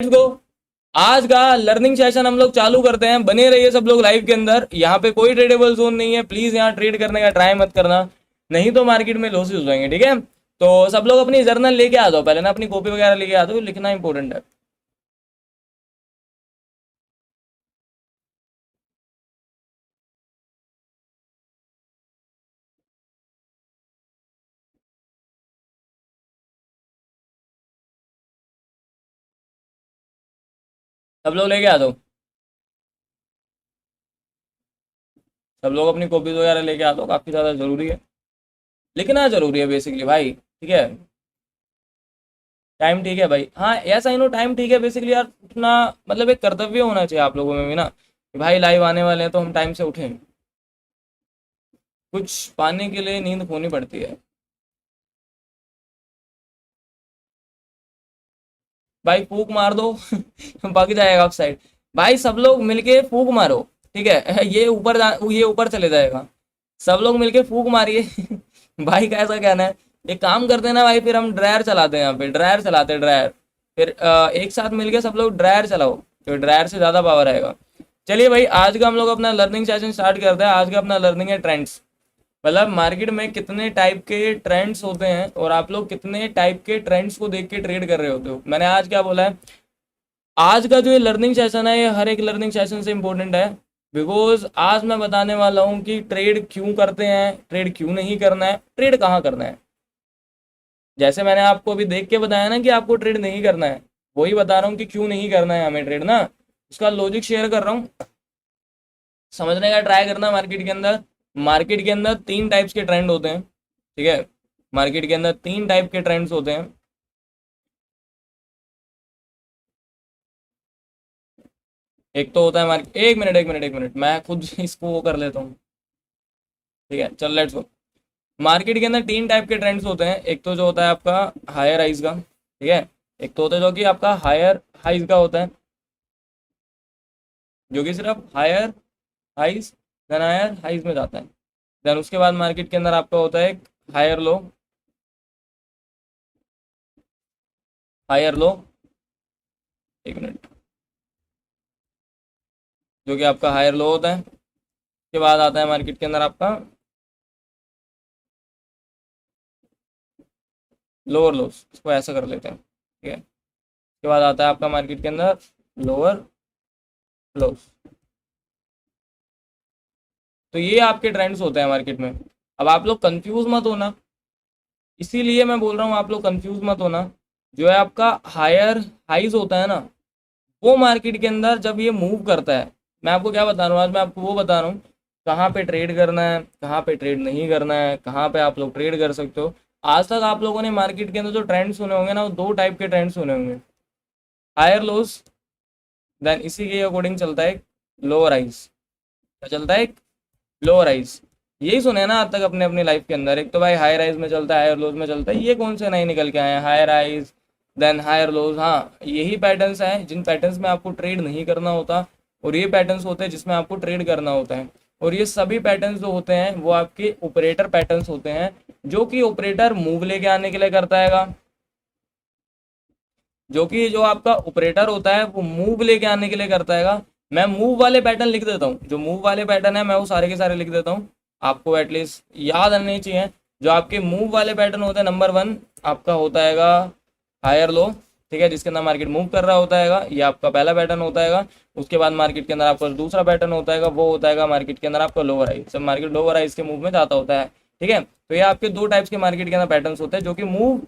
गो, आज का learning session हम लोग चालू करते हैं। बने रहिए सब लोग लाइव के अंदर। यहाँ पे कोई ट्रेडेबल जोन नहीं है, प्लीज यहाँ ट्रेड करने का ट्राई मत करना, नहीं तो मार्केट में लॉसेस हो जाएंगे। ठीक है, तो सब लोग अपनी जर्नल लेके आ जाओ, पहले ना अपनी कॉपी वगैरह लेके आ जाओ, लिखना इंपॉर्टेंट है। सब लोग लेके आ जाओ, सब लोग अपनी कॉपीज वगैरह लेके आ जाओ, काफी ज्यादा जरूरी है, लिखना जरूरी है बेसिकली भाई। ठीक है, टाइम ठीक है भाई, हाँ ऐसा ही नो, टाइम ठीक है बेसिकली यार। उठना मतलब एक कर्तव्य होना चाहिए आप लोगों में भी ना, कि भाई लाइव आने वाले हैं तो हम टाइम से उठें। कुछ पाने के लिए नींद खोनी पड़ती है भाई, फूक मार दो भाग जाएगा ऑफ साइड। भाई सब लोग मिलके फूक मारो, ठीक है ये ऊपर चले जाएगा। सब लोग मिलके फूक मारिए भाई का ऐसा कहना है। एक काम करते हैं ना भाई, फिर हम ड्रायर चलाते हैं, यहाँ पे ड्रायर चलाते हैं, ड्रायर। फिर एक साथ मिलके सब लोग ड्रायर चलाओ, तो ड्रायर से ज़्यादा पावर आएगा। चलिए भाई, आज का हम लोग अपना लर्निंग सेशन स्टार्ट करते हैं। आज का अपना लर्निंग है ट्रेंड्स, मतलब मार्केट में कितने टाइप के ट्रेंड्स होते हैं और आप लोग कितने टाइप के ट्रेंड्स को देख के ट्रेड कर रहे होते हो। मैंने आज क्या बोला है, आज का जो ये लर्निंग सेशन है, ये हर एक लर्निंग सेशन से इंपॉर्टेंट है। बिकॉज आज मैं बताने वाला हूँ कि ट्रेड क्यों करते हैं, ट्रेड क्यों नहीं करना है, ट्रेड कहाँ करना है। जैसे मैंने आपको अभी देख के बताया ना कि आपको ट्रेड नहीं करना है, वही बता रहा हूँ कि क्यों नहीं करना है हमें ट्रेड ना, उसका लॉजिक शेयर कर रहा हूँ, समझने का ट्राई करना। मार्केट के अंदर तीन टाइप्स के ट्रेंड होते हैं, ठीक है। मार्केट के अंदर तीन टाइप के ट्रेंड्स होते हैं। एक तो होता है मार्केट, एक मिनट मैं खुद इसको वो कर लेता हूँ, ठीक है। चल लेट्स गो। मार्केट के अंदर तीन टाइप के ट्रेंड्स होते हैं। एक तो जो होता है आपका हायर हाइज का, ठीक है। एक तो होता है जो कि आपका हायर हाइज का होता है, जो कि सिर्फ higher highs then higher highs में जाता है। देन उसके बाद मार्केट के अंदर आपका होता है एक हायर लो, हायर लो, एक मिनट, जो कि आपका हायर लो होता है। उसके बाद आता है मार्केट के अंदर आपका लोअर लोस, इसको ऐसा कर लेते हैं, ठीक है। उसके बाद आता है आपका मार्केट के अंदर लोअर लोस। तो ये आपके ट्रेंड्स होते हैं मार्केट में। अब आप लोग कंफ्यूज मत होना, इसीलिए मैं बोल रहा हूँ आप लोग कंफ्यूज मत होना। जो है आपका हायर हाइज होता है ना, वो मार्केट के अंदर जब ये मूव करता है, मैं आपको क्या बता रहा हूँ आज, मैं आपको वो बता रहा हूँ कहाँ पे ट्रेड करना है, कहाँ पे ट्रेड नहीं करना है, कहाँ पे आप लोग ट्रेड कर सकते हो। आज तक आप लोगों ने मार्केट के अंदर जो ट्रेंड सुने होंगे ना, वो दो टाइप के ट्रेंड सुने होंगे, हायर लोस, देन इसी के अकॉर्डिंग चलता है लोअर हाइज। क्या चलता है? Lower rise. यही सुने हैं ना आज तक अपने अपनी लाइफ के अंदर। एक तो भाई हाई राइज में चलता है, हायर लोज में चलता है, ये कौन से नए निकल के आए हैं, higher rise then higher lows. हाँ, यही पैटर्न्स हैं जिन पैटर्न्स में आपको ट्रेड नहीं करना होता, और ये पैटर्न्स होते हैं जिसमें आपको ट्रेड करना होता है। और ये सभी पैटर्न्स जो होते हैं वो आपके ऑपरेटर पैटर्न्स होते हैं, जो कि ऑपरेटर मूव लेके आने के लिए करता है, जो कि जो आपका ऑपरेटर होता है वो मूव लेके आने के लिए करता है। मैं मूव वाले पैटर्न लिख देता हूँ, जो मूव वाले पैटर्न है मैं वो सारे के सारे लिख देता हूँ, आपको एटलीस्ट याद आने चाहिए। जो आपके मूव वाले पैटर्न होते हैं, नंबर वन आपका होता है हायर लो, ठीक है, जिसके अंदर मार्केट मूव कर रहा होता है, ये आपका पहला पैटर्न होता है। उसके बाद मार्केट के अंदर आपका दूसरा पैटर्न होता है, वो होता है मार्केट के अंदर आपका लोअर हाई, सब मार्केट लोअर हाई के मूव में जाता होता है, ठीक है। तो ये आपके दो टाइप्स के मार्केट के अंदर पैटर्न होते हैं, जो कि मूव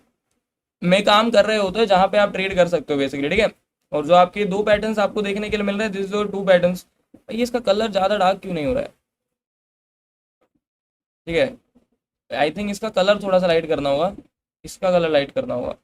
में काम कर रहे होते हैं, जहां पे आप ट्रेड कर सकते हो बेसिकली, ठीक है। और जो आपके दो पैटर्न्स आपको देखने के लिए मिल रहे हैं, दिस जो टू पैटर्न्स, ये इसका कलर ज़्यादा डार्क क्यों नहीं हो रहा है, ठीक है। आई थिंक इसका कलर थोड़ा सा लाइट करना होगा, इसका कलर लाइट करना होगा।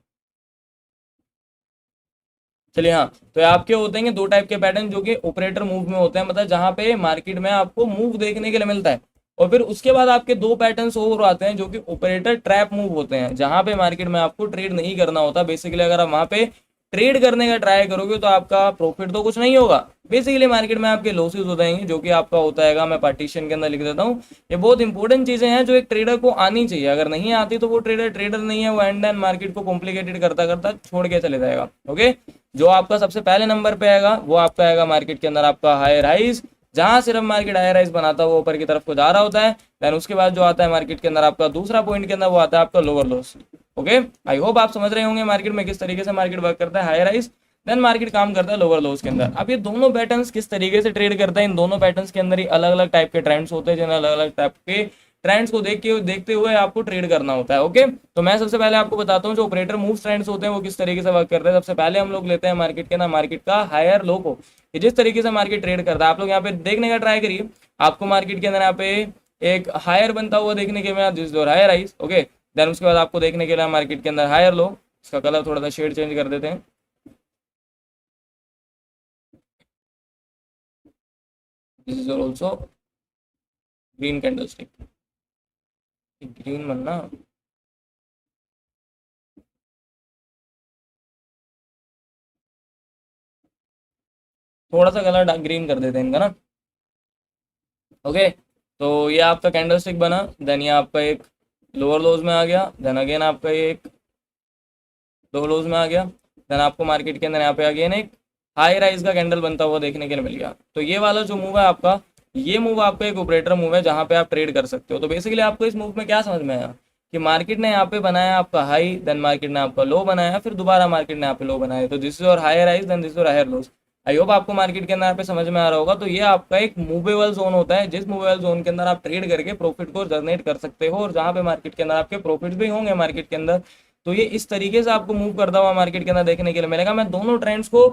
चलिए हाँ, तो ये आपके होते हैं दो टाइप के पैटर्न, जो कि ऑपरेटर मूव में होते हैं, मतलब जहां पे मार्केट में आपको मूव देखने के लिए मिलता है। और फिर उसके बाद आपके दो पैटर्न्स और आते हैं, जो कि ऑपरेटर ट्रैप मूव होते हैं, जहां पे मार्केट में आपको ट्रेड नहीं करना होता बेसिकली। अगर आप वहां पे ट्रेड करने का ट्राई करोगे तो आपका प्रॉफिट तो कुछ नहीं होगा, बेसिकली मार्केट में आपके लॉसेस हो जाएंगे, जो कि आपका होता है। मैं पार्टीशन के अंदर लिख देता हूँ। ये बहुत इंपॉर्टेंट चीजें हैं जो एक ट्रेडर को आनी चाहिए, अगर नहीं आती तो वो ट्रेडर ट्रेडर नहीं है, वो एंड एंड मार्केट को कॉम्प्लिकेटेड करता करता छोड़ के चले जाएगा। ओके, जो आपका सबसे पहले नंबर पे आएगा वो आपका आएगा मार्केट के अंदर आपका हायर हाइज, जहां सिर्फ मार्केट हायर हाइज बनाता है वो ऊपर की तरफ को जा रहा होता है। देन उसके बाद जो आता है मार्केट के अंदर आपका दूसरा पॉइंट के अंदर वो आता है आपका lower loss. Okay, I hope आप समझ रहे होंगे मार्केट में किस तरीके से मार्केट वर्क करता है, हायर हाइज देन मार्केट काम करता है लोअर लोज के अंदर। अब ये दोनों पैटर्न्स किस तरीके से ट्रेड करता है, इन दोनों पैटर्न्स के अंदर ही अलग अलग टाइप के ट्रेंड्स होते हैं, जिन अलग अलग टाइप के ट्रेंड्स को देखते हुए आपको ट्रेड करना होता है। ओके, तो मैं सबसे पहले आपको बताता हूँ जो ऑपरेटर मूव ट्रेंड्स होते हैं वो किस तरीके से वर्क करते हैं। सबसे पहले हम लोग लेते हैं मार्केट के ना मार्केट का हायर लो को, कि जिस तरीके से मार्केट ट्रेड करता है आप लोग यहाँ पे देखने का ट्राई करिए। आपको मार्केट के अंदर यहाँ पे एक हायर बनता हुआ देखने के मिला, this higher rise. Okay, then उसके बाद आपको देखने के लिए मार्केट के अंदर हायर लो, इसका कलर थोड़ा सा शेड चेंज कर देते हैं। This is also green candlestick, green बनना। थोड़ा सा कलर डार्क ग्रीन कर देते हैं इनका ना। ओके, तो ये आपका कैंडलस्टिक बना, देन ये आपका एक लोअर लोज में आ गया, देन अगेन आपका एक लोअर लोज में आ गया, देन आपको मार्केट के अंदर यहाँ पे अगेन एक हाई राइज का कैंडल बनता हुआ देखने के लिए मिल गया। तो ये वाला जो मूव है आपका, ये मूव आपका एक ऑपरेटर मूव है जहाँ पे आप ट्रेड कर सकते हो। तो बेसिकली आपको इस मूव में क्या समझ में आया कि मार्केट ने यहाँ पे बनाया आपका हाई, देन मार्केट ने आपका लो बनाया, फिर दोबारा मार्केट ने यहाँ पे लो बनाया, तो दिस इज और हायर राइज देन दिस और हायर लोज। आई होप आपको मार्केट के अंदर यहाँ पे समझ में आ रहा होगा। तो ये आपका एक मूवेबल जोन होता है, जिस मूवेबल जोन के अंदर आप ट्रेड करके प्रॉफिट को जनरेट कर सकते हो, और जहाँ पे मार्केट के अंदर आपके प्रॉफिट भी होंगे मार्केट के अंदर। तो ये इस तरीके से आपको मूव करता हुआ मार्केट के अंदर देखने के लिए मिलेगा। मैं दोनों ट्रेंड्स को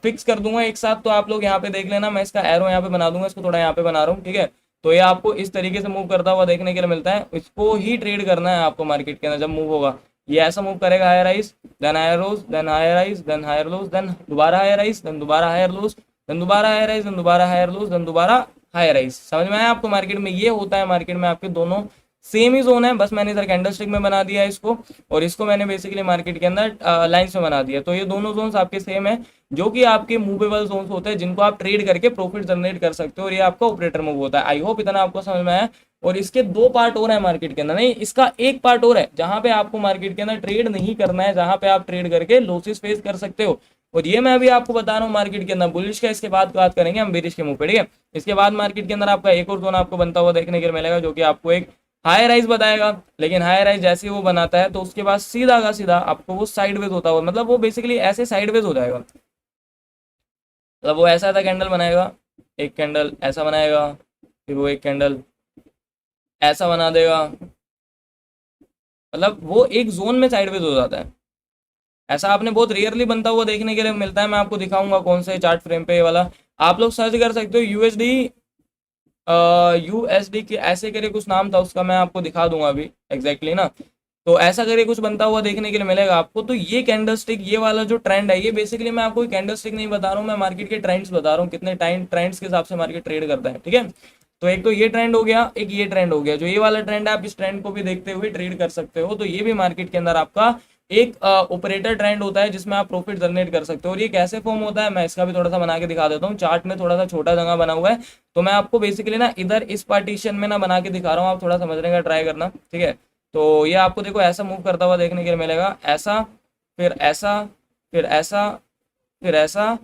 फिक्स कर दूंगा एक साथ, तो आप लोग यहाँ पे देख लेना, मैं इसका एरो यहाँ पे बना दूंगा, इसको थोड़ा यहाँ पे बना रहा हूँ, ठीक है। तो ये आपको इस तरीके से मूव करता हुआ देखने के लिए मिलता है, इसको ही ट्रेड करना है आपको मार्केट के अंदर। जब मूव होगा ये ऐसा मूव करेगा, higher rise then higher lows then higher rise then higher lows then दोबारा हायर राइज देन दोबारा हायर लोज देन दोबारा हायर राइज देन दोबारा हायर लोज देन दोबारा हायर राइज। समझ में आया आपको? मार्केट में ये होता है, मार्केट में आपके दोनों सेम ही जोन है, बस मैंने इधर कैंडलस्टिक में बना दिया है इसको, और इसको मैंने बेसिकली मार्केट के अंदर लाइंस में बना दिया। तो ये दोनों जोन्स आपके सेम है, जो कि आपके मूवेबल जोन्स होते हैं, जिनको आप ट्रेड करके प्रॉफिट जनरेट कर सकते हो, और ये आपका ऑपरेटर मूव होता है। आई होप इतना आपको समझ में आया। और इसके दो पार्ट और है मार्केट के अंदर, नहीं इसका एक पार्ट और है जहां पे आपको मार्केट के अंदर ट्रेड नहीं करना है, जहां पे आप ट्रेड करके लॉसेस फेस कर सकते हो। और ये मैं अभी आपको बता रहा हूँ मार्केट के अंदर बुलिश का, इसके बाद बात करेंगे हम बेरिश के मुंह पे, ठीक है। इसके बाद मार्केट के अंदर आपका एक और जोन आपको बनता हुआ देखने के लिए मिलेगा, जो कि आपको एक हाई राइज बताएगा। लेकिन हाई राइज जैसे ही वो बनाता है तो उसके बाद सीधा का सीधा आपको वो साइडवेज होता हुआ, मतलब वो बेसिकली ऐसे साइडवेज हो जाएगा, मतलब वो ऐसा ऐसा कैंडल बनाएगा, एक कैंडल ऐसा बनाएगा, फिर वो एक कैंडल ऐसा बना देगा, मतलब वो एक जोन में साइडवेज हो जाता है। ऐसा आपने बहुत रेयरली बनता हुआ देखने के लिए मिलता है। मैं आपको दिखाऊंगा कौन से चार्ट फ्रेम पे ये वाला, आप लोग सर्च कर सकते हो यूएसडी, यूएसडी के ऐसे करके कुछ नाम था उसका, मैं आपको दिखा दूंगा अभी एग्जैक्टली ना। तो ऐसा करके कुछ बनता हुआ देखने के लिए मिलेगा आपको। तो ये कैंडलस्टिक, ये वाला जो ट्रेंड है, ये बेसिकली मैं आपको कैंडलस्टिक नहीं बता रहा हूँ, मैं मार्केट के ट्रेंड्स बता रहा हूँ, कितने टाइम ट्रेंड्स के हिसाब से मार्केट ट्रेड करता है, ठीक है। तो एक तो ये ट्रेंड हो गया, एक ये ट्रेंड हो गया, जो ये वाला ट्रेंड है आप इस ट्रेंड को भी देखते हुए ट्रेड कर सकते हो। तो ये भी मार्केट के अंदर आपका एक ऑपरेटर ट्रेंड होता है, जिसमें आप प्रॉफिट जनरेट कर सकते हो। और ये कैसे फॉर्म होता है मैं इसका भी थोड़ा सा बना के दिखा देता हूँ। चार्ट में थोड़ा सा छोटा जगह बना हुआ है, तो मैं आपको बेसिकली ना इधर इस पार्टीशन में ना बना के दिखा रहा हूँ, आप थोड़ा समझने का ट्राई करना, ठीक है। तो ये आपको देखो ऐसा मूव करता हुआ देखने के लिए मिलेगा, ऐसा फिर ऐसा फिर ऐसा फिर ऐसा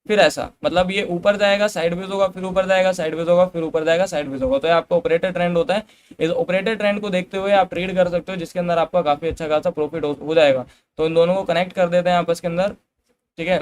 फिर ऐसा, मतलब ये ऊपर जाएगा साइडवेज होगा, फिर ऊपर जाएगा साइडवेज होगा, फिर ऊपर जाएगा साइडवेज होगा। तो ये आपका ऑपरेटर ट्रेंड होता है। इस ऑपरेटर ट्रेंड को देखते हुए आप ट्रेड कर सकते हो, जिसके अंदर आपका काफी अच्छा खासा प्रॉफिट हो जाएगा। तो इन दोनों को कनेक्ट कर देते हैं आपस के अंदर, ठीक है।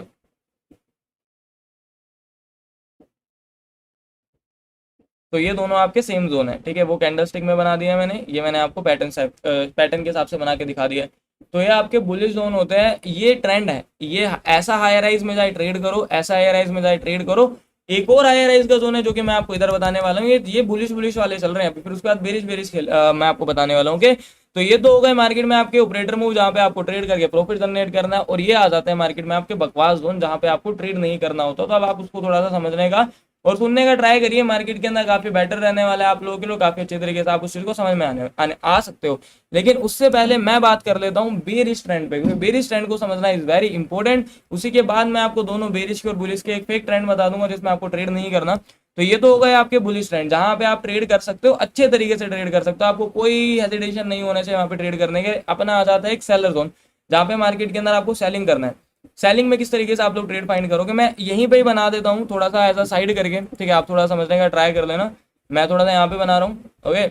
तो ये दोनों आपके सेम जोन है, ठीक है। वो कैंडलस्टिक में बना दिया मैंने, ये मैंने आपको पैटर्न के हिसाब से बना के दिखा दिया है। तो ये आपके बुलिश जोन होते हैं, ये ट्रेंड है, ये ऐसा हायर राइज में जाए ट्रेड करो, ऐसा हायर राइज में जाए ट्रेड करो। एक और हायर राइज का जोन है जो कि मैं आपको इधर बताने वाला हूँ, ये बुलिश बुलिश वाले चल रहे हैं अभी, फिर उसके बाद बेरिश बेरिश मैं आपको बताने वाला हूँ, ओके। तो ये तो हो गए मार्केट में आपके ऑपरेटर मूव, जहाँ पे आपको ट्रेड करके प्रॉफिट जनरेट करना है, और ये आ जाते हैं मार्केट में आपके बकवास जोन, जहाँ पे आपको ट्रेड नहीं करना होता। तो अब आप उसको थोड़ा सा समझने का और सुनने का ट्राई करिए, मार्केट के अंदर काफी बेटर रहने वाला है आप लोगों के लिए, काफी अच्छे तरीके से आप उस चीज को समझ में आ सकते हो। लेकिन उससे पहले मैं बात कर लेता हूँ बेरिश ट्रेंड पे, क्योंकि बेरिश ट्रेंड को समझना इज वेरी इंपॉर्टेंट। उसी के बाद मैं आपको दोनों बेरिश के और बुलिश के एक फेक ट्रेंड बता दूंगा जिसमें आपको ट्रेड नहीं करना। तो ये तो हो गए आपके बुलिश ट्रेंड, जहां पे आप ट्रेड कर सकते हो, अच्छे तरीके से ट्रेड कर सकते हो, आपको कोई हेजिटेशन नहीं होना चाहिए वहां पे ट्रेड करने के। अपना आ जाता है एक सेलर जोन, जहां पे मार्केट के अंदर आपको सेलिंग करना है। सेलिंग में किस तरीके से आप लोग ट्रेड फाइंड करोगे, मैं यहीं पे ही बना देता हूँ थोड़ा सा ऐसा साइड करके, ठीक है, आप थोड़ा समझने का ट्राई कर लेना। मैं थोड़ा सा यहाँ पे बना रहा हूँ, ओके।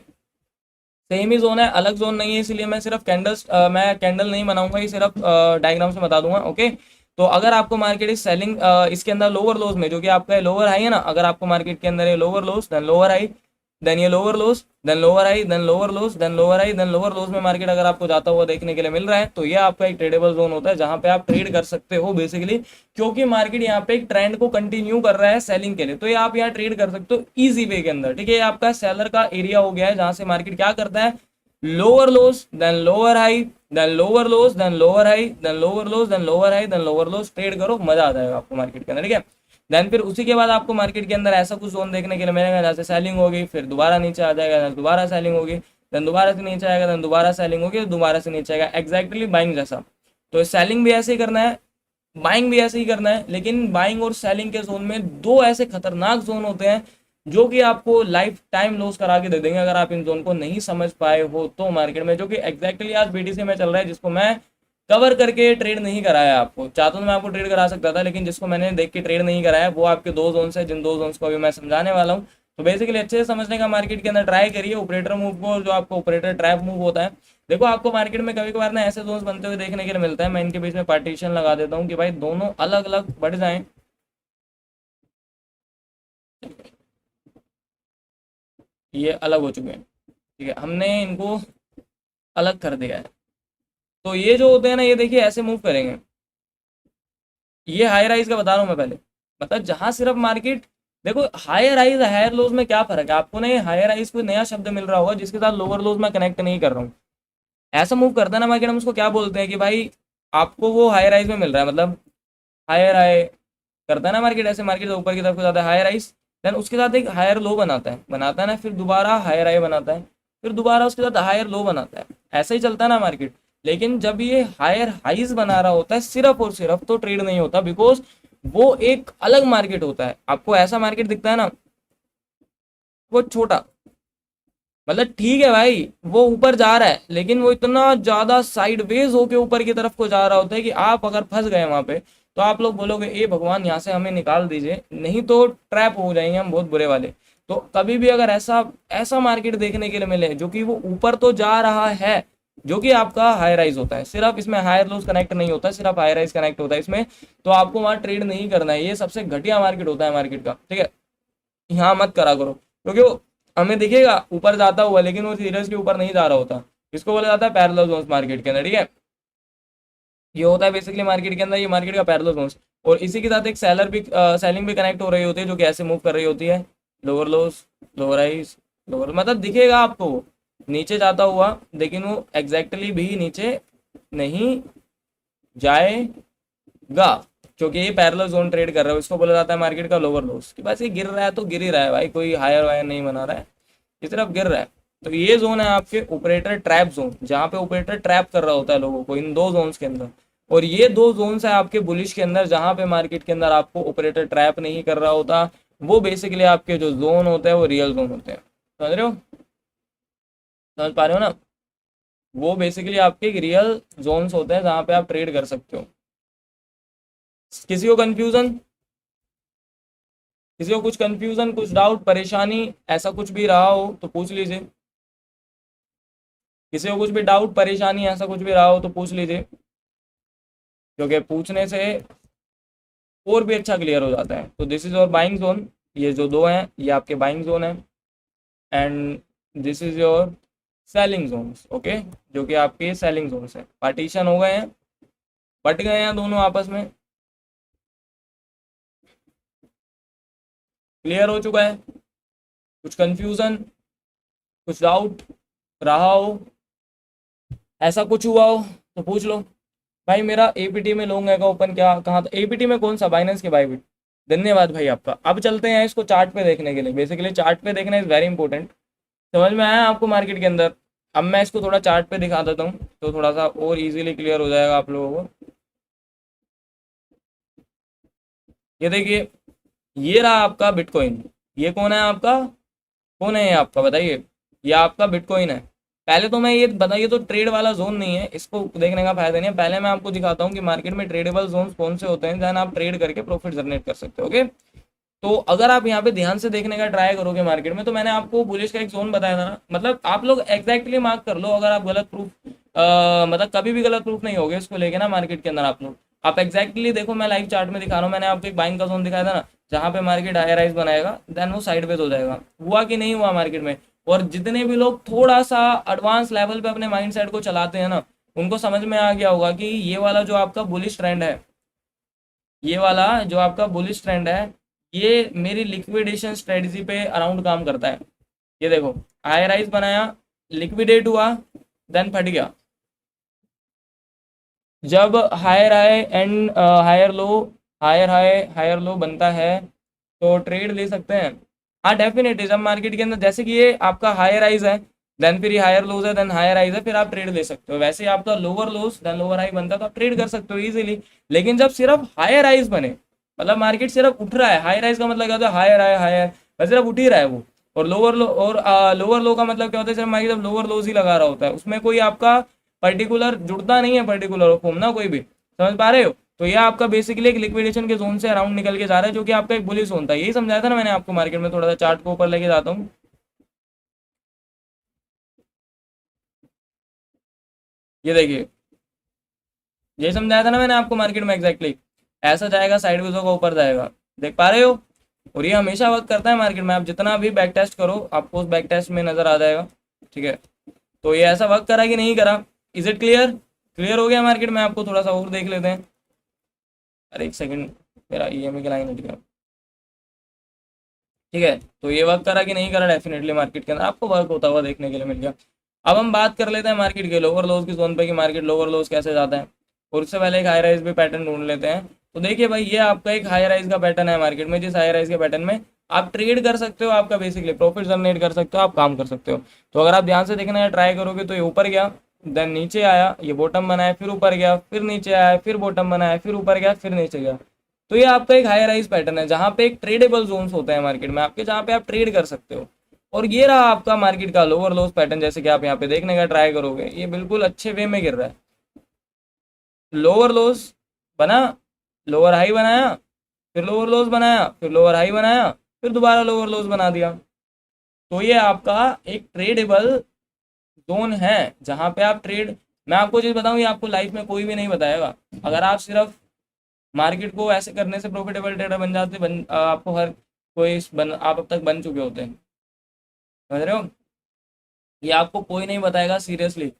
सेम ही जोन है, अलग जोन नहीं है, इसलिए मैं सिर्फ कैंडल्स, मैं कैंडल नहीं बनाऊंगा, ये सिर्फ डायग्राम से बता दूंगा, ओके। तो अगर आपको मार्केट इस सेलिंग इसके अंदर लोअर लोज में, जो कि आपका लोअर हाई है ना, अगर आपको मार्केट के अंदर ये lower lows then lower high, then ये lower lows then lower high, then lower lows then lower high, then lower lows में मार्केट अगर आपको जाता हुआ देखने के लिए मिल रहा है, तो ये आपका एक ट्रेडेबल जोन होता है जहां पे आप ट्रेड कर सकते हो बेसिकली। क्योंकि मार्केट यहाँ पे एक ट्रेंड को कंटिन्यू कर रहा है सेलिंग के लिए, तो ये आप यहाँ ट्रेड कर सकते हो इजी वे के अंदर, ठीक है। ये आपका सेलर का एरिया हो गया है जहां से मार्केट क्या करता है, lower lows then lower high, then lower lows then lower high, then lower lows then lower high, then lower lows, trade करो, मजा आ जाएगा आपको मार्केट के अंदर, ठीक है। देन फिर उसी के बाद आपको मार्केट के अंदर ऐसा कुछ जोन देखने के लिए मिलेगा जैसे सेलिंग होगी, फिर दोबारा नीचे आ जाएगा, दोबारा सेलिंग होगी, देन दोबारा से नीचे आएगा, देन दोबारा सेलिंग होगी, दोबारा से नीचे आएगा, एक्जैक्टली बाइंग जैसा। तो सेलिंग भी ऐसे ही करना है, बाइंग भी ऐसे ही करना है, लेकिन बाइंग और सेलिंग के जोन में दो ऐसे खतरनाक जोन होते हैं जो कि आपको लाइफ टाइम लॉस करा के दे देंगे अगर आप इन जोन को नहीं समझ पाए हो तो मार्केट में, जो कि एग्जैक्टली आज बीटीसी में चल रहा है, जिसको मैं कवर करके ट्रेड नहीं कराया आपको। चाहता तो मैं आपको ट्रेड करा सकता था, लेकिन जिसको मैंने देख के ट्रेड नहीं कराया वो आपके दो जोन है, जिन दो जोन्स को अभी मैं समझाने वाला हूँ। तो बेसिकली अच्छे से समझने का मार्केट के अंदर ट्राई करिए ऑपरेटर मूव को, जो आपको ऑपरेटर ट्रैप मूव होता है। देखो आपको मार्केट में कभी कभार ना ऐसे जोन्स बनते हुए देखने के लिए मिलता है, मैं इनके बीच में पार्टीशन लगा देता हूँ कि भाई दोनों अलग अलग बढ़ जाएं। ये अलग हो चुके हैं, ठीक है, हमने इनको अलग कर दिया है। तो ये जो होते हैं ना, ये देखिए ऐसे मूव करेंगे। ये हाई राइज का बता रहा हूँ मैं पहले, मतलब जहां सिर्फ मार्केट, देखो हायर राइज हायर लोज में क्या फर्क है आपको ना, ये हायर राइज कोई नया शब्द मिल रहा होगा जिसके साथ लोअर लोज में कनेक्ट नहीं कर रहा हूँ। ऐसा मूव करता है ना मार्केट, हम उसको क्या बोलते हैं कि भाई आपको वो हाई राइज में मिल रहा है, मतलब हायर हाई करता है ना मार्केट, ऐसे मार्केट ऊपर की तरफ को जाता है हायर राइज, देन उसके साथ एक हायर लो बनाता है ना, फिर दोबारा हायर हाई बनाता है, फिर दोबारा उसके साथ हायर लो बनाता है, ऐसा ही चलता है ना मार्केट। लेकिन जब ये हायर हाइज बना रहा होता है सिर्फ और सिर्फ, तो ट्रेड नहीं होता, बिकॉज वो एक अलग मार्केट होता है। आपको ऐसा मार्केट दिखता है ना, वो छोटा, मतलब ठीक है भाई वो ऊपर जा रहा है, लेकिन वो इतना ज्यादा साइडवेज होके ऊपर की तरफ को जा रहा होता है कि आप अगर फंस गए वहां पे तो आप लोग बोलोगे ए भगवान यहाँ से हमें निकाल दीजिए, नहीं तो ट्रैप हो जाएंगे हम बहुत बुरे वाले। तो कभी भी अगर ऐसा ऐसा मार्केट देखने के लिए मिले जो कि वो ऊपर तो जा रहा है, जो कि आपका हाई राइज होता है, सिर्फ इसमें हायर लोज कनेक्ट नहीं होता, सिर्फ हाई राइज कनेक्ट होता है इसमें, तो आपको वहां ट्रेड नहीं करना है। ये सबसे घटिया मार्केट होता है मार्केट का, ठीक है, यहाँ मत करा करो, क्योंकि वो हमें दिखेगा ऊपर जाता हुआ लेकिन वो सीरियसली ऊपर नहीं जा रहा होता। इसको बोला जाता है पैरेलल जोन्स मार्केट के अंदर, ठीक है। ये होता है बेसिकली मार्केट के अंदर, ये मार्केट का पैरेलल जोन्स, और इसी के साथ एक सेलर भी सेलिंग भी कनेक्ट हो रही होती है, जो कि ऐसे मूव कर रही होती है, लोअर लोस लोअर हाइस लोअर, मतलब दिखेगा आपको वो नीचे जाता हुआ, लेकिन वो एग्जैक्टली भी नीचे नहीं जाएगा, क्योंकि ये पैरेलल जोन ट्रेड कर रहा है। इसको बोला जाता है मार्केट का लोअर लोस, कि बस ये गिर रहा है तो गिर ही रहा है भाई, कोई हायर वायर नहीं बना रहा है, ये सिर्फ गिर रहा है। तो ये जोन है आपके ऑपरेटर ट्रैप जोन, जहां पे ऑपरेटर ट्रैप कर रहा होता है लोगों को इन दो जोन्स के अंदर। और ये दो जोन्स है आपके बुलिश के अंदर, जहां पे मार्केट के अंदर आपको ऑपरेटर ट्रैप नहीं कर रहा होता, वो बेसिकली आपके जो जोन होते हैं वो रियल जोन होते हैं। समझ रहे हो, समझ पा रहे हो ना, वो बेसिकली आपके रियल जोन्स होते हैं जहां पे आप ट्रेड कर सकते हो। किसी को कंफ्यूजन, किसी को कुछ कंफ्यूजन, कुछ डाउट परेशानी, ऐसा कुछ भी रहा हो तो पूछ लीजिए। किसी को कुछ भी डाउट परेशानी ऐसा कुछ भी रहा हो तो पूछ लीजिए, क्योंकि पूछने से और भी अच्छा क्लियर हो जाता है। तो this is your buying zone, ये जो दो हैं ये आपके बाइंग जोन है, and this is your selling zones, okay, जो कि आपके सेलिंग जोन्स है। पार्टीशन हो गए हैं, बट गए हैं दोनों आपस में, क्लियर हो चुका है। कुछ कंफ्यूजन, कुछ डाउट रहा हो, ऐसा कुछ हुआ हो तो पूछ लो। भाई मेरा एपीटी में लोंग है का ओपन क्या कहाँ था, एपीटी में कौन सा, बाइनेंस के बाइबिट, धन्यवाद भाई आपका। अब चलते हैं इसको चार्ट पे देखने के लिए। बेसिकली चार्ट पे देखना इज वेरी इंपॉर्टेंट। समझ में आया आपको मार्केट के अंदर? अब मैं इसको थोड़ा चार्ट पे दिखा देता हूँ तो थोड़ा सा और इजीली क्लियर हो जाएगा आप लोगों को। ये देखिए, ये रहा आपका बिटकॉइन। ये कौन है आपका? कौन है ये आपका बताइए? ये आपका बिटकॉइन है। पहले तो मैं ये बताइए, तो ट्रेड वाला जोन नहीं है, इसको देखने का फायदा नहीं है। पहले मैं आपको दिखाता हूँ कि मार्केट में ट्रेडेबल जोन कौन से होते हैं जहाँ आप ट्रेड करके प्रॉफिट जनरेट कर सकते हो। ओके, तो अगर आप यहाँ पे ध्यान से देखने का ट्राई करोगे मार्केट में, तो मैंने आपको बुलिश का एक जोन बताया था ना, मतलब आप लोग एग्जैक्टली मार्क कर लो। अगर आप गलत प्रूफ मतलब कभी भी गलत प्रूफ नहीं होगे इसको लेके ना मार्केट के अंदर। आप लोग आप एग्जैक्टली देखो, मैं लाइव चार्ट में दिखा रहा हूँ। मैंने आपको एक बाइंग का जोन दिखाया था ना, जहाँ पे मार्केट हाई राइज बनाएगा देन वो साइडवेज हो जाएगा। हुआ कि नहीं हुआ मार्केट में? और जितने भी लोग थोड़ा सा एडवांस लेवल पे अपने माइंड को चलाते हैं ना, उनको समझ में आ गया होगा कि ये वाला जो आपका बुलिश ट्रेंड है, ये वाला जो आपका बुलिश ट्रेंड है, ये मेरी लिक्विडेशन स्ट्रेटजी पे अराउंड काम करता है। ये देखो, हाई राइज बनाया, लिक्विडेट हुआ, देन फट गया। जब higher high and higher low, higher high higher low बनता है तो ट्रेड ले सकते हैं। हाँ डेफिनेटली, जब मार्केट के अंदर जैसे कि ये आपका हायर राइज है, देन फिर ये हायर लोज है, देन हायर हाइज है, फिर आप ट्रेड ले सकते हो। वैसे ही आपका lower lows then lower high बनता है तो आप ट्रेड कर सकते हो इजीली। लेकिन जब सिर्फ हायर राइज बने, मतलब मार्केट सिर्फ उठ रहा है, हाई राइज का मतलब क्या होता है? हायर हाई हायर, बस सिर्फ उठ ही रहा है वो। और लोअर लो, और लोअर लो का मतलब क्या होता है? सिर्फ मार्केट जब लोअर लोज ही लगा रहा होता है, उसमें कोई आपका पर्टिकुलर जुड़ता नहीं है, पर्टिकुलर फॉर्म ना कोई भी। समझ पा रहे हो? तो ये आपका बेसिकली एक लिक्विडेशन के जोन से अराउंड निकल के जा रहा है, जो कि आपका एक बुलिश जोन था। यही समझाया था ना मैंने आपको मार्केट में। थोड़ा सा चार्ट को ऊपर लेके जाता हूँ। ये देखिए, यही समझाया था ना मैंने आपको मार्केट में एग्जैक्टली। ऐसा जाएगा, साइडवेज होगा, ऊपर जाएगा। देख पा रहे हो? और ये हमेशा वर्क करता है मार्केट में। आप जितना भी बैक टेस्ट करो, आपको उस बैक टेस्ट में नजर आ जाएगा। ठीक है, तो ये ऐसा वर्क करा कि नहीं करा? Is it clear? क्लियर हो गया मार्केट में? आपको थोड़ा सा और देख लेते हैं। अरे एक सेकंड, मेरा ईएमआई की लाइन हट गया। ठीक है, तो ये वर्क करा कि नहीं करा? डेफिनेटली मार्केट के अंदर आपको वर्क होता हुआ देखने के लिए मिल गया। अब हम बात कर लेते हैं मार्केट के लोअर लोज की जोन पे, कि मार्केट लोअर लोज कैसे जाता है। और उससे पहले एक हाई राइज भी पैटर्न ढूंढ लेते हैं। तो देखिए भाई, ये आपका एक हाई राइज का पैटर्न है मार्केट में। जिस हाई राइज के पैटर्न में आप ट्रेड कर सकते हो, आपका बेसिकली प्रॉफिट जनरेट कर सकते हो, आप काम कर सकते हो। तो अगर आप ध्यान से देखना ट्राई करोगे, तो ये ऊपर गया, देन नीचे आया, ये बॉटम बनाया, फिर ऊपर गया, फिर नीचे आया, फिर बॉटम बनाया, फिर ऊपर गया, फिर नीचे गया। तो ये आपका एक हाई राइज पैटर्न है, जहां पे एक ट्रेडेबल जोन्स होते हैं मार्केट में आपके, जहां पे आप ट्रेड कर सकते हो। और ये रहा आपका मार्केट का लोअर लोज पैटर्न। जैसे कि आप यहाँ पे देखने का ट्राई करोगे, ये बिल्कुल अच्छे वे में गिर रहा है। लोअर लोज बना, लोअर हाई बनाया, फिर लोअर लोज बनाया, फिर लोअर हाई बनाया, फिर दोबारा लोअर लोज बना दिया। तो ये आपका एक ट्रेडेबल जोन है, जहां पे आप ट्रेड। मैं आपको चीज बताऊं, ये आपको लाइफ में कोई भी नहीं बताएगा। अगर आप सिर्फ मार्केट को ऐसे करने से प्रॉफिटेबल ट्रेडर बन जाते, आपको हर कोई आप अब तक बन चुके होते हैं। समझ रहे हो? ये आपको कोई नहीं बताएगा, सीरियसली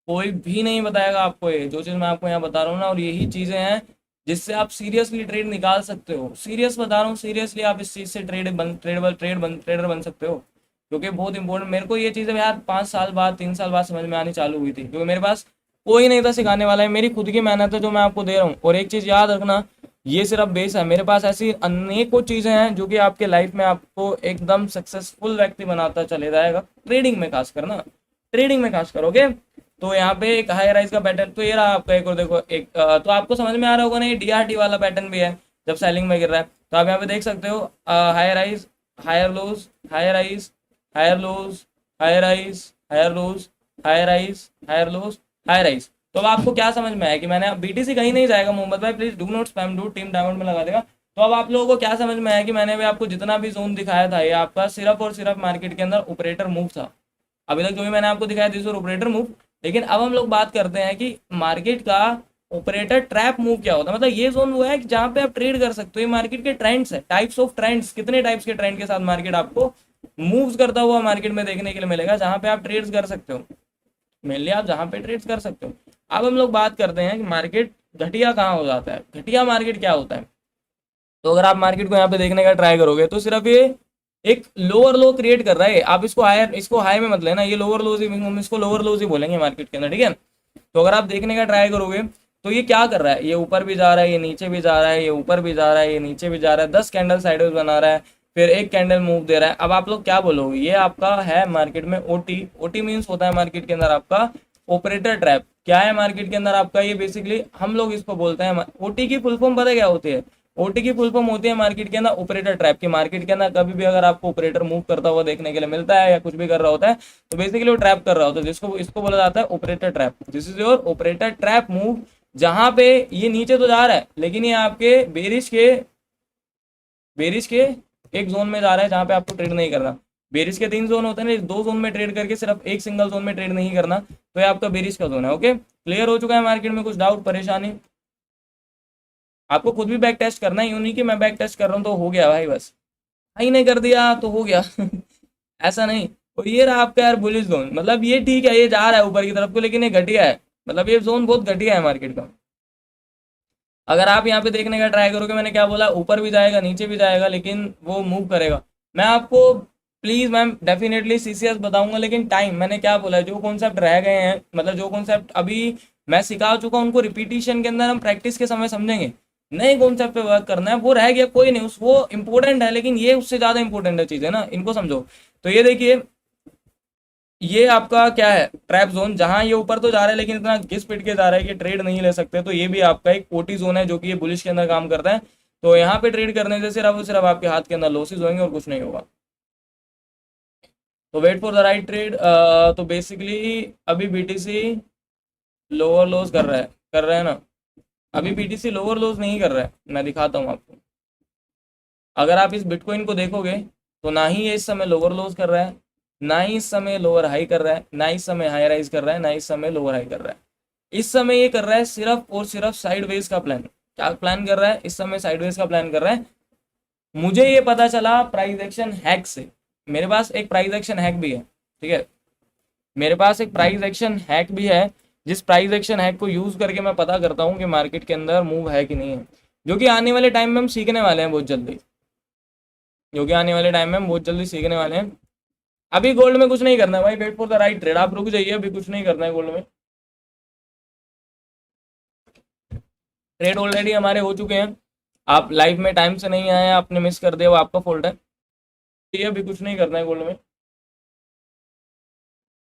कोई भी नहीं बताएगा आपको। ये जो चीज़ मैं आपको यहाँ बता रहा हूँ ना, और यही चीज़ें हैं जिससे आप सीरियसली ट्रेड निकाल सकते हो। सीरियस बता रहा हूँ, सीरियसली आप इस चीज़ से ट्रेडर बन सकते हो। क्योंकि बहुत इंपॉर्टेंट, मेरे को ये चीज़ें यार 5 साल बाद, 3 साल बाद समझ में आनी चालू हुई थी, क्योंकि मेरे पास कोई नहीं था सिखाने वाला। है मेरी खुद की मेहनत है जो मैं आपको दे रहा हूँ। और एक चीज़ याद रखना, ये सिर्फ बेस है। मेरे पास ऐसी अनेकों चीज़ें हैं जो कि आपके लाइफ में आपको एकदम सक्सेसफुल व्यक्ति बनाता चले जाएगा। ट्रेडिंग में खास करना, ट्रेडिंग में खास करोगे। तो यहाँ पे एक हाई राइज का पैटर्न, तो ये रहा आपका एक। और देखो एक तो आपको समझ में आ रहा होगा ना, ये डीआरटी वाला पैटर्न भी है जब सेलिंग में गिर रहा है। तो आप यहाँ पे देख सकते हो, high rise, higher lows, higher rise, higher lows, higher rise, higher lows, higher rise, higher lows, higher rise. तो अब आपको क्या समझ में आया कि मैंने, बीटीसी कहीं नहीं जाएगा मोहम्मद भाई, please do not spam, do team diamond में लगा देगा। तो अब आप लोगों को क्या समझ में आया कि मैंने भी आपको जितना भी जोन दिखाया था, ये आपका सिर्फ और सिर्फ मार्केट के अंदर ऑपरेटर मूव था। अभी तक जो भी मैंने आपको दिखाया दिस ऑपरेटर मूव। लेकिन अब हम लोग बात करते हैं कि मार्केट का ऑपरेटर ट्रैप मूव क्या होता है। मतलब ये जोन वो है कि जहां पे आप ट्रेड कर सकते हो। ये मार्केट के ट्रेंड्स है, टाइप्स ऑफ ट्रेंड्स, कितने टाइप्स के ट्रेंड के साथ मार्केट आपको मूव्स करता हुआ मार्केट में देखने के लिए मिलेगा, जहां पे आप ट्रेड्स कर सकते हो। मेनली आप जहां पे ट्रेड्स कर सकते हो। अब हम लोग बात करते हैं कि मार्केट घटिया कहाँ हो जाता है, घटिया मार्केट क्या होता है। तो अगर आप मार्केट को यहाँ पे देखने का ट्राई करोगे, तो सिर्फ ये एक लोअर लो क्रिएट कर रहा है। आप इसको हायर, इसको हाई में मत लेना, ये लोअर लोज ही, हम इसको लोअर लोज ही बोलेंगे मार्केट के अंदर। ठीक है, तो अगर आप देखने का ट्राई करोगे, तो ये क्या कर रहा है, ये ऊपर भी जा रहा है, ये नीचे भी जा रहा है, ये ऊपर भी जा रहा है, ये नीचे भी जा रहा है, 10 कैंडल साइडवेज बना रहा है, फिर एक कैंडल मूव दे रहा है। अब आप लोग क्या बोलोगे, ये आपका है मार्केट में ओटी। ओटी मीन्स होता है मार्केट के अंदर आपका ऑपरेटर ट्रैप। क्या है मार्केट के अंदर आपका, ये बेसिकली हम लोग इसको बोलते हैं, ओटी की फुल फॉर्म पता है क्या होती है, ओटी की फुल फॉर्म होती है मार्केट के अंदर ऑपरेटर ट्रैप की। मार्केट के अंदर कभी भी अगर आपको ऑपरेटर मूव करता हुआ देखने के लिए मिलता है या कुछ भी कर रहा होता है, तो बेसिकली वो ट्रैप कर रहा होता है, जिसको इसको बोला जाता है operator trap. This is your operator trap move, जहां पे ये नीचे तो जा रहा है लेकिन ये आपके बेरिश के एक जोन में जा रहा है जहां पे आपको ट्रेड नहीं करना। बेरिश के 3 जोन होते हैं, 2 जोन में ट्रेड करके सिर्फ एक सिंगल जोन में ट्रेड नहीं करना, तो ये आपका बेरिश का जोन है। ओके, क्लियर हो चुका है मार्केट में, कुछ डाउट परेशानी? आपको खुद भी बैक टेस्ट करना है, यूं नहीं कि मैं बैक टेस्ट कर रहा हूँ तो हो गया भाई, बस भाई नहीं कर दिया तो हो गया ऐसा नहीं। और ये रहा आपका यार बुलिश जोन, मतलब ये ठीक है, ये जा रहा है ऊपर की तरफ को, लेकिन ये घटिया है, मतलब ये जोन बहुत घटिया है मार्केट का। अगर आप यहाँ पे देखने का ट्राई करोगे, मैंने क्या बोला, ऊपर भी जाएगा नीचे भी जाएगा लेकिन वो मूव करेगा। मैं आपको प्लीज मैम डेफिनेटली सीसीएस बताऊंगा, लेकिन टाइम, मैंने क्या बोला, जो कॉन्सेप्ट रह गए हैं, मतलब जो कॉन्सेप्ट अभी मैं सिखा चुका हूँ उनको रिपीटिशन के अंदर हम प्रैक्टिस के समय समझेंगे। नए कॉन्सेप्ट पे वर्क करना है, वो रह गया कोई नहीं, उस वो इंपॉर्टेंट है लेकिन ये उससे ज्यादा इंपॉर्टेंट है चीज है ना, इनको समझो। तो ये देखिए, ये आपका क्या है, ट्रैप जोन, जहां ये ऊपर तो जा रहा है लेकिन इतना घिस पिट के जा रहा है कि ट्रेड नहीं ले सकते, तो ये भी आपका एक ओटी जोन है जो कि ये बुलिश के अंदर काम करता है। तो यहाँ पे ट्रेड करने से सिर्फ और सिर्फ आपके हाथ के अंदर लॉसेस होंगे और कुछ नहीं होगा। तो wait for the right trade. तो बेसिकली अभी बीटीसी लोअर लॉस कर रहा है ना, अभी बीटीसी लोअर लॉस नहीं कर रहा है, मैं दिखाता हूँ आपको। अगर आप इस बिटकॉइन को देखोगे तो ना ही ये इस समय लोअर लॉस कर रहा है, ना ही इस समय लोअर हाई कर रहा है, ना इस समय हाई राइज कर रहा है, ना इस समय लोअर हाई कर रहा है। इस समय ये कर रहा है सिर्फ और सिर्फ साइडवेज का प्लान। क्या प्लान कर रहा है इस समय, साइडवेज का प्लान कर रहा है। मुझे ये पता चला प्राइस एक्शन हैक से, मेरे पास एक प्राइस एक्शन हैक भी है, ठीक है, मेरे पास एक प्राइस एक्शन हैक भी है, जिस प्राइस एक्शन हैक को यूज करके मैं पता करता हूँ कि मार्केट के अंदर मूव है कि नहीं है, जो कि आने वाले टाइम में हम सीखने वाले हैं बहुत जल्दी, जो कि आने वाले टाइम में हम बहुत जल्दी सीखने वाले हैं। अभी गोल्ड में कुछ नहीं करना है भाई, wait for the right trade, आप रुक जाइए, अभी कुछ नहीं करना है गोल्ड में। ट्रेड ऑलरेडी हमारे हो चुके हैं, आप लाइव में टाइम से नहीं आए, आपने मिस कर दिया, वो आपका फॉल्ट है। ये अभी कुछ नहीं करना है गोल्ड में।